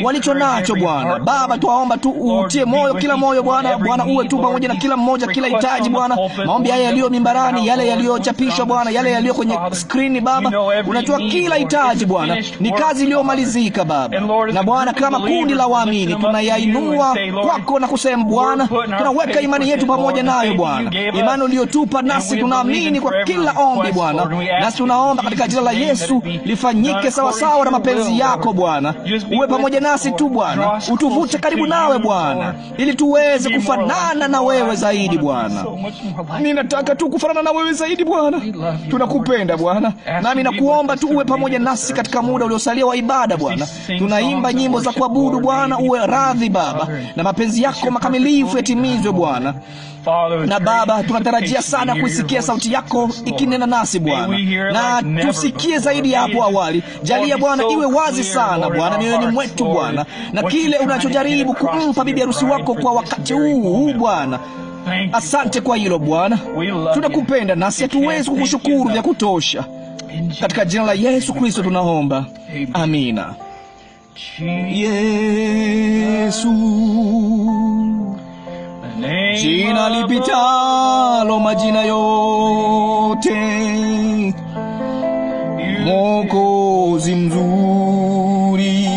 walicho nacho Bwana. Baba, tuwaomba tu utie moyo kila moyo Bwana. Bwana, uwe tu pamoja na kila mmoja, kila hitaji Bwana. Maombi haya yaliyo mimbarani, yale yaliyochapishwa Bwana, yale yaliyo kwenye skrini Baba, unajua kila hitaji Bwana. Ni kazi iliyomalizika Baba. Na Bwana, kama kundi la waamini tunayainua kwako na kusema Bwana, tunaweka imani yetu pamoja nayo Bwana. Imani uliyotupa nasi tunaamini kwa kila ombi Bwana. Nasi tunaomba katika jina la Yesu lifanyike sawa sawa na mapenzi yako Bwana. Uwe pamoja nasi tu Bwana. Utuvute karibu nawe Bwana, ili tuweze kufanana na wewe zaidi Bwana. Ninataka tu kufanana na wewe zaidi Bwana. Tunakupenda Bwana. Nami nakuomba tu uwe pamoja nasi katika muda uliosalia wa ibada Bwana. Tunaimba nyimbo za kuabudu Bwana. Uwe radhi Baba, na mapenzi yako makamilifu yatimizwe Bwana. Na Baba, tunatarajia sana kuisikia sauti yako ikinena nasi Bwana, na tusikie zaidi ya hapo awali. Jalia Bwana iwe wazi sana Bwana mioyoni mwetu Bwana, na kile unachojaribu kumpa bibi harusi wako kwa wakati huu Bwana. Asante kwa hilo Bwana. Tunakupenda nasi hatuwezi kukushukuru vya kutosha. Katika jina la Yesu Kristo tunaomba. Amina. Yesu, jina lipitalo majina yote, Mwokozi mzuri,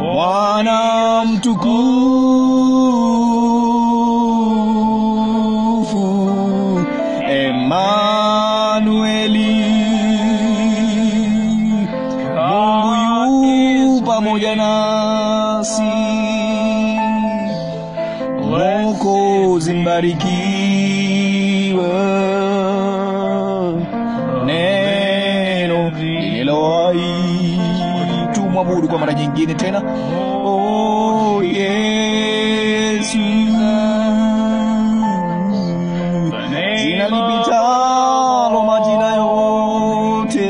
Bwana mtukufu, Emanueli, Mungu yu pamoja nasi. Mwokozi mbarikiwe, neno lililowahi. Tumwabudu kwa mara nyingine tena. Oh Yesu, jina lipitalo majina yote,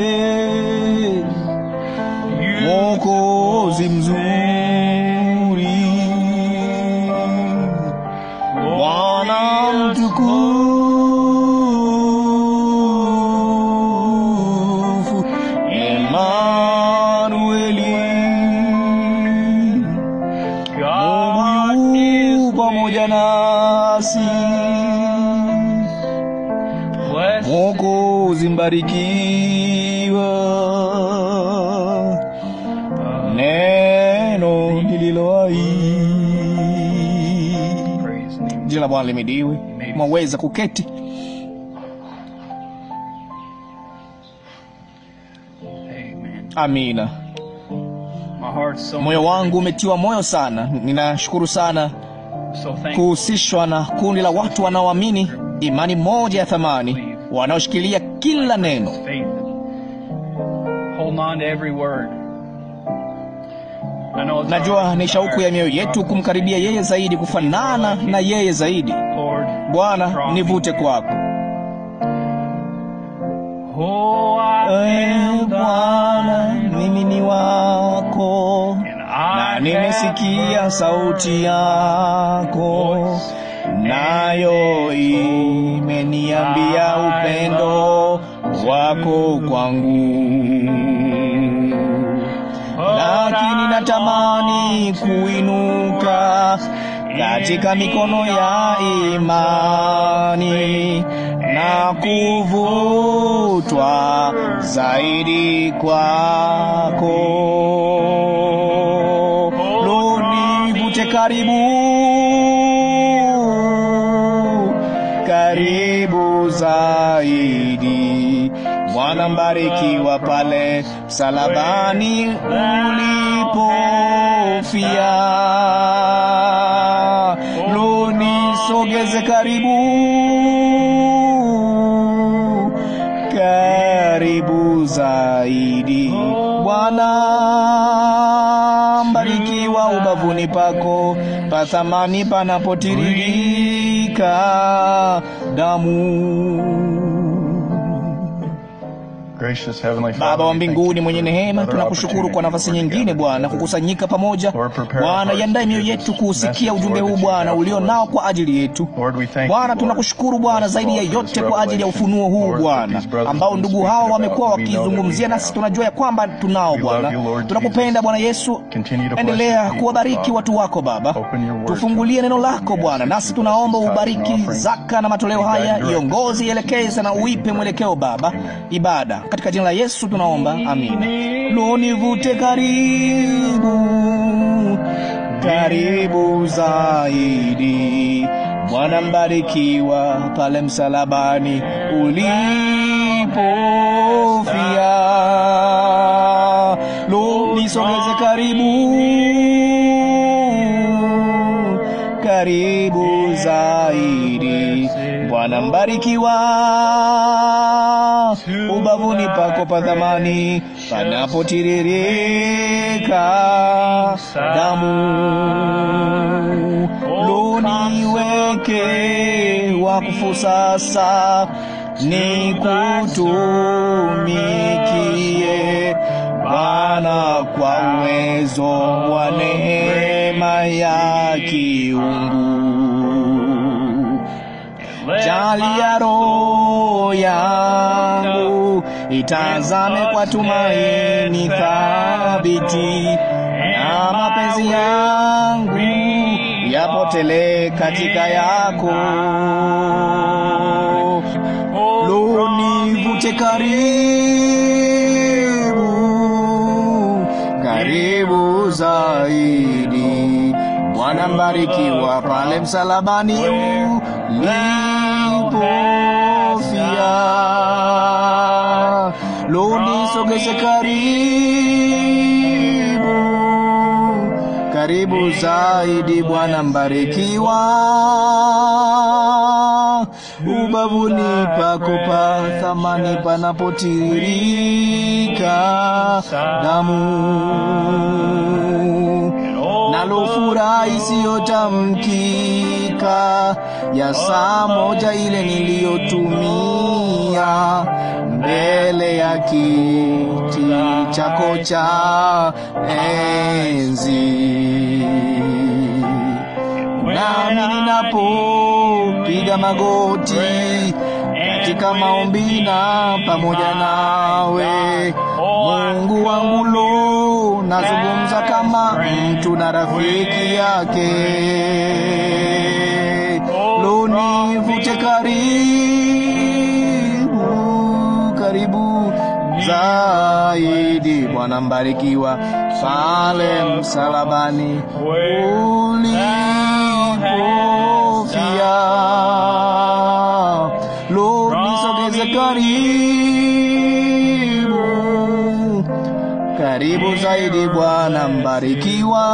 Mwokozi mzuri, Bwana mtukufu, Emanueli. Barikiwa neno lililo hai. Jina la Bwana lihimidiwe. Mwaweza kuketi. Amina. Moyo wangu umetiwa moyo sana. Ninashukuru sana kuhusishwa na kundi la watu wanaoamini imani moja ya thamani, wanaoshikilia kila neno. Najua ni shauku ya mioyo yetu kumkaribia yeye zaidi, kufanana na yeye zaidi. Bwana, nivute kwako. Bwana, mimi ni wako na nimesikia sauti yako, nayo imeniambia upendo wako kwangu. Lakini natamani kuinuka katika mikono ya imani na kuvutwa zaidi kwako. Lo, nivute karibu zaidi. Bwana, mbarikiwa pale msalabani ulipofia. Lo, nisogeze karibu zaidi. Bwana, mbarikiwa ubavuni pako pa thamani panapotiririka damu. Baba wa mbinguni mwenye neema, tunakushukuru kwa nafasi nyingine Bwana kukusanyika pamoja. Bwana, iandae mioyo yetu kusikia ujumbe huu Bwana ulio nao kwa ajili yetu. Bwana, tunakushukuru Bwana zaidi ya yote kwa ajili ya ufunuo huu Bwana ambao ndugu hao wamekuwa wakizungumzia, nasi tunajua ya kwamba tunao Bwana. Tunakupenda Bwana Yesu. Endelea kuwabariki watu wako Baba. Tufungulie neno lako Bwana, nasi tunaomba ubariki zaka na matoleo haya, iongoze, ielekeze na uipe mwelekeo Baba ibada. Katika jina la Yesu tunaomba, amina. Lo, nivute karibu zaidi. Bwana, mbarikiwa pale msalabani ulipofia. Lo, nisogeze karibu zaidi. Bwana, mbarikiwa ubavuni pako pa thamani panapotiririka damu. Lo, niweke wakfu sasa, nikutumikie Bwana kwa uwezo wa neema ya kiungu. Jalia roho yangu itazame kwa tumaini thabiti, na mapenzi yangu yapotele katika yako. Lo, nivute karibu zaidi. Bwana, mbarikiwa pale msalabani ulipofia. Lo, nisogeze karibu zaidi. Bwana, mbarikiwa ubavuni pako pa thamani panapotiririka damu. Nalo furaha isiyotamkika ya saa moja ile niliyotumia mbele ya kiti chako cha enzi. Nami ninapopiga magoti katika maombi na pamoja nawe, Mungu wangu, lo, nazungumza kama mtu na rafiki yake. Lo, nivute zaidi Bwana mbarikiwa, pale msalabani ulipofia. Lo, nisogeze karibu zaidi Bwana mbarikiwa,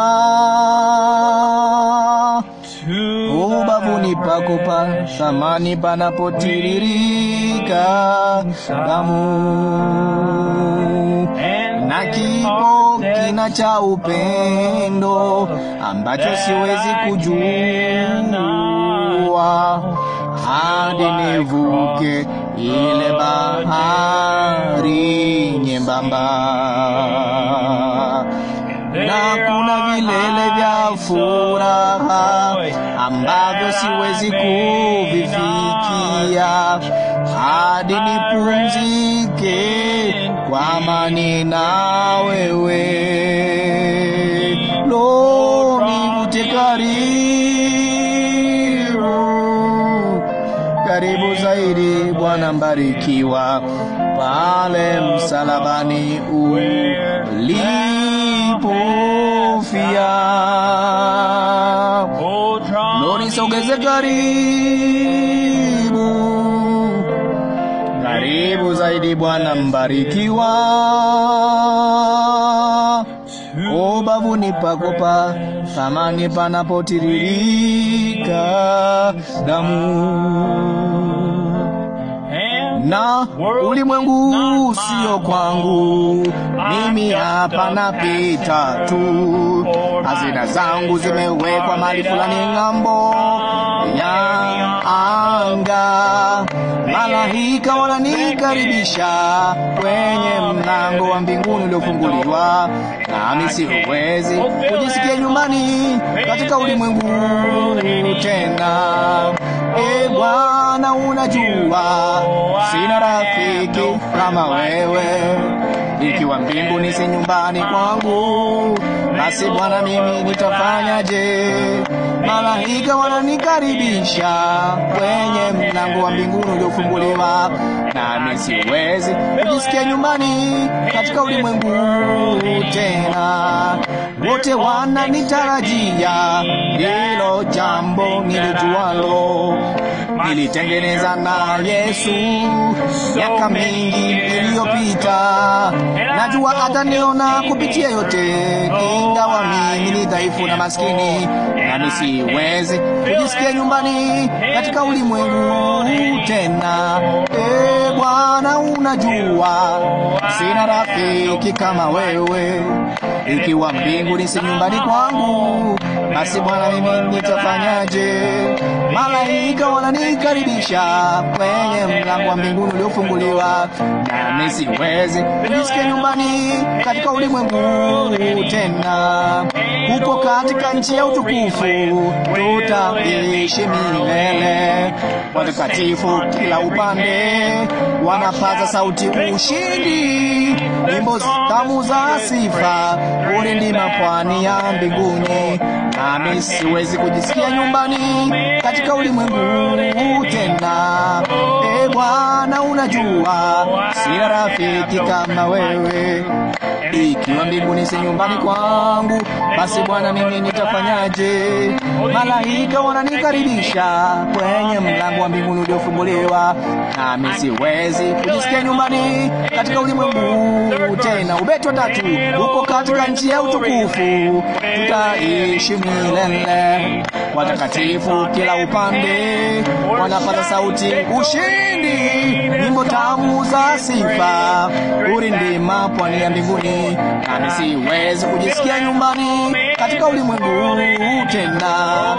ubavuni pako pa thamani panapotiririka damu, na kipo kina cha upendo ambacho siwezi kujua hadi nivuke ile bahari nyembamba. Na kuna vilele vya furaha ambavyo siwezi kuvifikia hadi nipumzike kwa amani na wewe. Lo, nivute karibu zaidi Bwana mbarikiwa, pale msalabani ulipofia. Lo, nisogeze karibu zaidi Bwana mbarikiwa, ubavuni pako pa thamani panapotiririka damu. Na ulimwengu sio kwangu, mimi hapa napita tu. Hazina zangu zimewekwa mahali fulani ng'ambo ya anga. Malaika wananikaribisha kwenye mlango wa mbinguni uliofunguliwa, nami siwezi kujisikia nyumbani katika ulimwengu tena. E Bwana, unajua sina rafiki kama wewe. Ikiwa mbinguni si nyumbani kwangu, basi Bwana mimi nitafanyaje? Malaika wananikaribisha kwenye mlango wa mbinguni uliofunguliwa, nami siwezi kujisikia nyumbani katika ulimwengu tena. Wote wananitarajia hilo jambo nilijualo. Nilitengeneza na Yesu miaka mingi iliyopita. Najua ataniona kupitia yote, ingawa mimi ni dhaifu na maskini, nami siwezi kujisikia nyumbani katika ulimwengu tena. E Bwana, unajua sina rafiki kama wewe. Ikiwa mbinguni si nyumbani kwangu, basi Bwana mimi nitafanyaje? Malaika wananikaribisha kwenye mlango wa mbinguni uliofunguliwa, nami siwezi kujisikia nyumbani katika ulimwengu tena. Huko katika nchi ya utukufu tutaishi milele. Watakatifu kila upande wanapaza sauti ushindi, nyimbo tamu za sifa, urindima pwani ya mbinguni. Nami siwezi kujisikia nyumbani katika ulimwengu tena. E Bwana, unajua sina rafiki kama wewe. Ikiwa mbinguni si nyumbani kwangu, basi Bwana mimi nitafanyaje? Malaika wananikaribisha kwenye mlango wa mbinguni uliofunguliwa, nami siwezi kujisikia nyumbani katika ulimwengu tena. Ubeti wa 3, huko katika nchi ya utukufu tutaishi milele. Watakatifu kila upande wanapaza sauti ushindi, nyimbo tamu za sifa, urindima pwani ya mbinguni. Nami siwezi kujisikia nyumbani katika ulimwengu tena.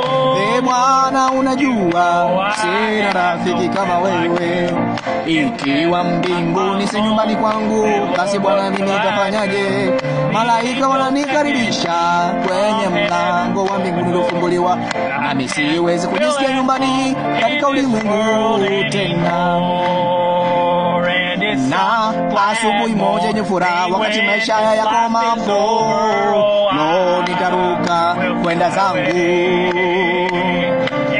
E Bwana, unajua sina rafiki kama wewe. Ikiwa mbinguni si nyumbani kwangu, basi Bwana mimi nitafanyaje? Malaika wananikaribisha kwenye mlango wa mbinguni uliofunguliwa, nami siwezi kujisikia nyumbani katika ulimwengu tena. Na asubuhi moja yenye furaha, wakati maisha yakomapo, lo, nitaruka kwenda zangu,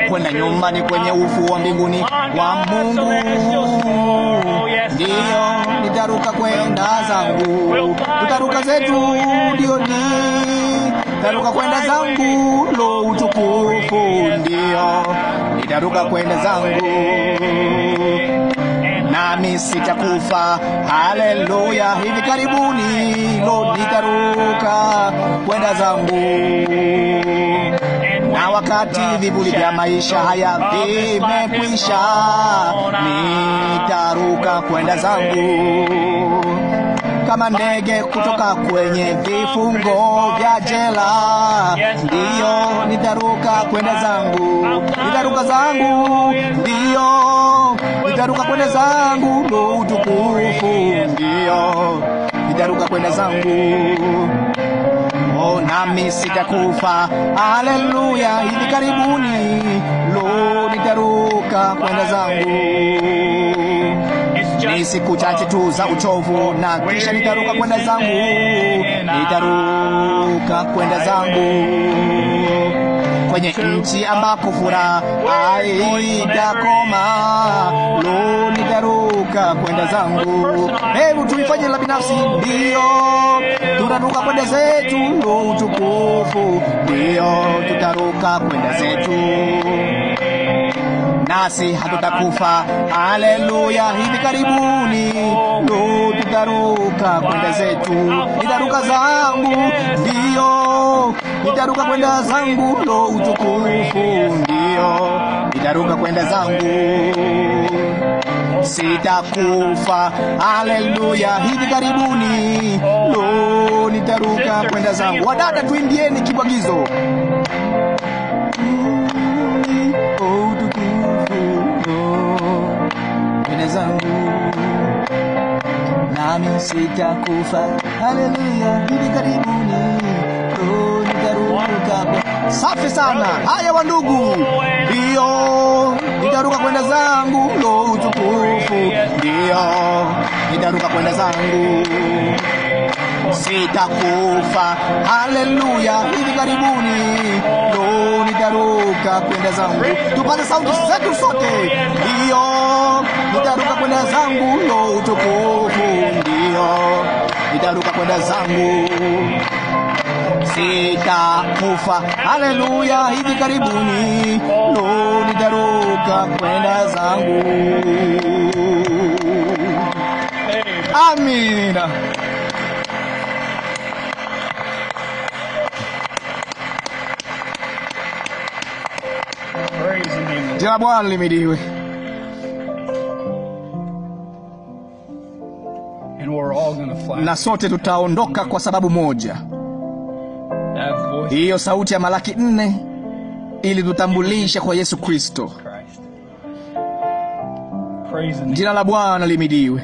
kwenda nyumbani kwenye ufuo wa mbinguni wa Mungu. Ndiyo nitaruka kwenda zangu. Tutaruka zetu ndio nitaruka kwenda zangu. Lo, utukufu ndio nitaruka kwenda zangu. Nami sitakufa, haleluya, hivi karibuni. Lo, nitaruka kwenda zangu. Na wakati vivuli vya maisha haya vimekwisha, nitaruka kwenda zangu. Kama ndege kutoka kwenye vifungo vya jela, ndiyo nitaruka kwenda zangu. Nitaruka zangu, ndiyo nitaruka kwenda zangu. Lo, utukufu ndio nitaruka kwenda zangu. Oh, nami sitakufa, haleluya, hivi karibuni. Lo, nitaruka kwenda zangu. Ni siku chache tu za uchovu na kisha nitaruka kwenda zangu. Nitaruka kwenda zangu kwenye nchi ambako furaha haitakoma. Lo, nitaruka kwenda zangu. Hebu tuifanye la binafsi. Ndio tutaruka kwenda zetu. Lo, utukufu ndio tutaruka kwenda zetu. Nasi hatutakufa, haleluya, hivi karibuni. Lo, tutaruka kwenda zetu. Nitaruka zangu, ndio nitaruka kwenda zangu. Lo, utukufu ndio nitaruka kwenda zangu. Sitakufa, haleluya, hivi karibuni. Lo, nitaruka kwenda zangu. Wadada, tuimbieni kibwagizo. Nami sitakufa, haleluya, hivi karibuni. Oh, nitaruka. Safi sana. Haya wandugu, ndio nitaruka kwenda zangu. Lo, utukufu ndio nitaruka kwenda zangu. Sitakufa, haleluya, hivi karibuni. Lo, nitaruka kwenda zangu. Tupate sauti zetu sote. Ndio nitaruka kwenda zangu. Lo, utukufu ndio nitaruka kwenda zangu. Sitakufa, haleluya, hivi karibuni. Lo, nitaruka kwenda zangu. Amina. Jina Bwana limidiwe. Na sote tutaondoka kwa sababu moja. Hiyo sauti ya Malaki 4 ili tutambulisha kwa Yesu Kristo. Jina la Bwana limidiwe.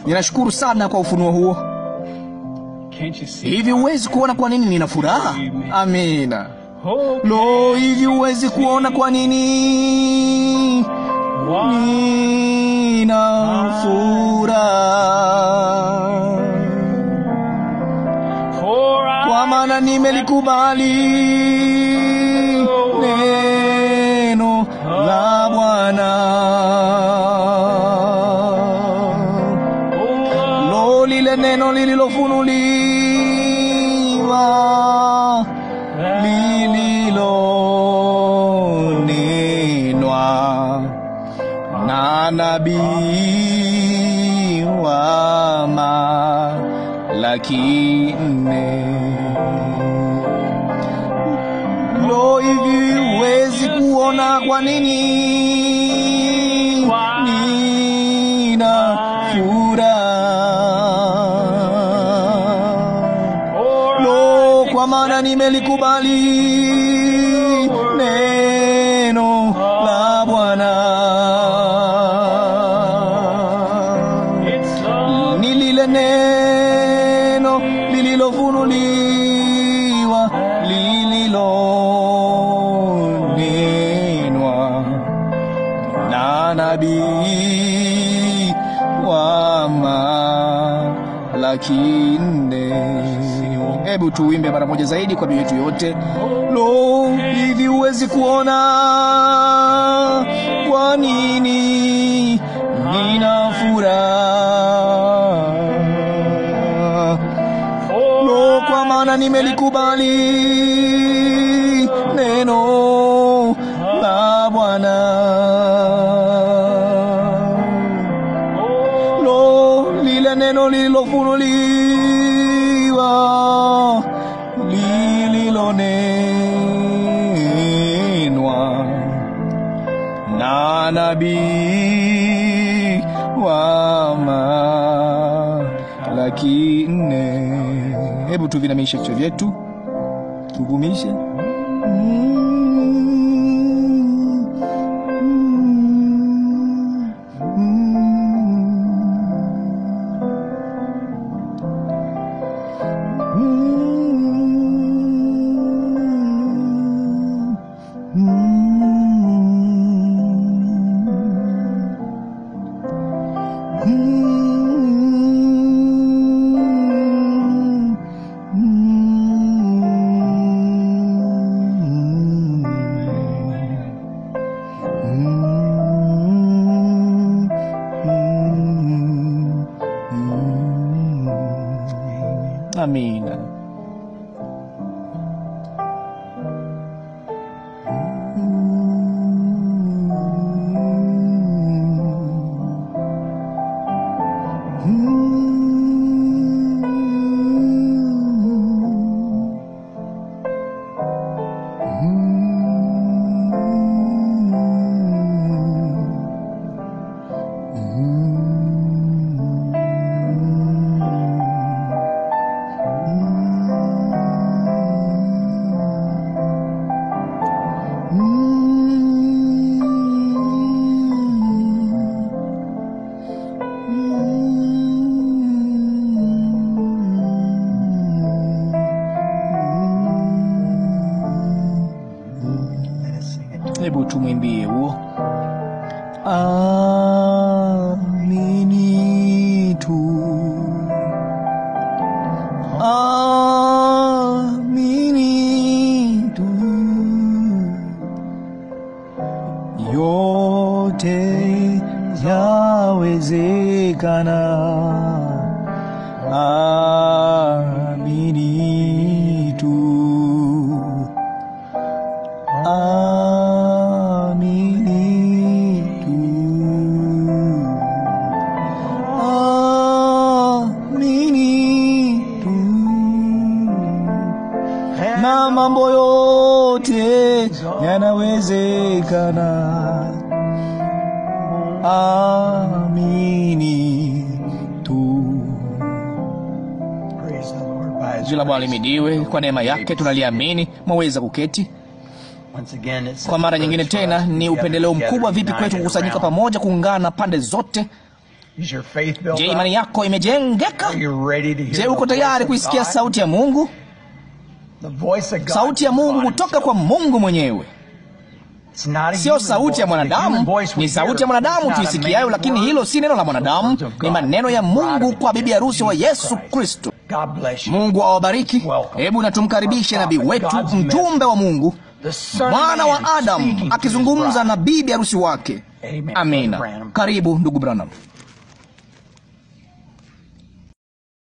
Ninashukuru sana kwa ufunuo huo. Hivi huwezi kuona kwa nini nina furaha? Amina. Lo, hivi huwezi kuona kwa nini nina furaha? Kwa maana nimelikubali neno la Bwana. Lo, lile neno lililofunuliwa, lililonenwa na nabii wa Malaki 4. Lo, hivi huwezi kuona kwa nini nina furaha? Lo, kwa maana nimelikubali neno la Bwana. Ni lile neno lililofunuliwa, lililonenwa na nabii wa Malaki 4. Hebu tuimbe mara moja zaidi kwa mioyo yetu yote. Lo, hivi huwezi kuona kwa nini nina furaha? Bwana, nimelikubali neno la Bwana. Lo, lile neno lililofunuliwa, lililonenwa na nabii wa Malaki 4. Hebu tuvinamishe vichwa vyetu, tuvumishe. Amina. Hebu tumwimbie huo. Amini tu, amini tu, yote yawezekana. Amini tu, amini tu, amini tu, na mambo yote yanawezekana. Amini tu. Jina la Bwana lihimidiwe. Kwa neema yake tunaliamini. Mwaweza kuketi. Kwa mara nyingine tena, ni upendeleo mkubwa vipi kwetu kukusanyika pamoja, kuungana pande zote. Je, imani yako imejengeka? Je, uko tayari kuisikia sauti ya Mungu? Sauti ya Mungu kutoka kwa Mungu mwenyewe. Sio sauti ya mwanadamu. Ni sauti ya mwanadamu tuisikiayo, lakini hilo si neno la mwanadamu. Ni maneno ya Mungu kwa bibi harusi wa Yesu Kristo. Mungu awabariki. Hebu na tumkaribishe nabii wetu, mjumbe wa Mungu, mwana wa Adamu, akizungumza na bibi harusi wake. Amina. Karibu ndugu Branham.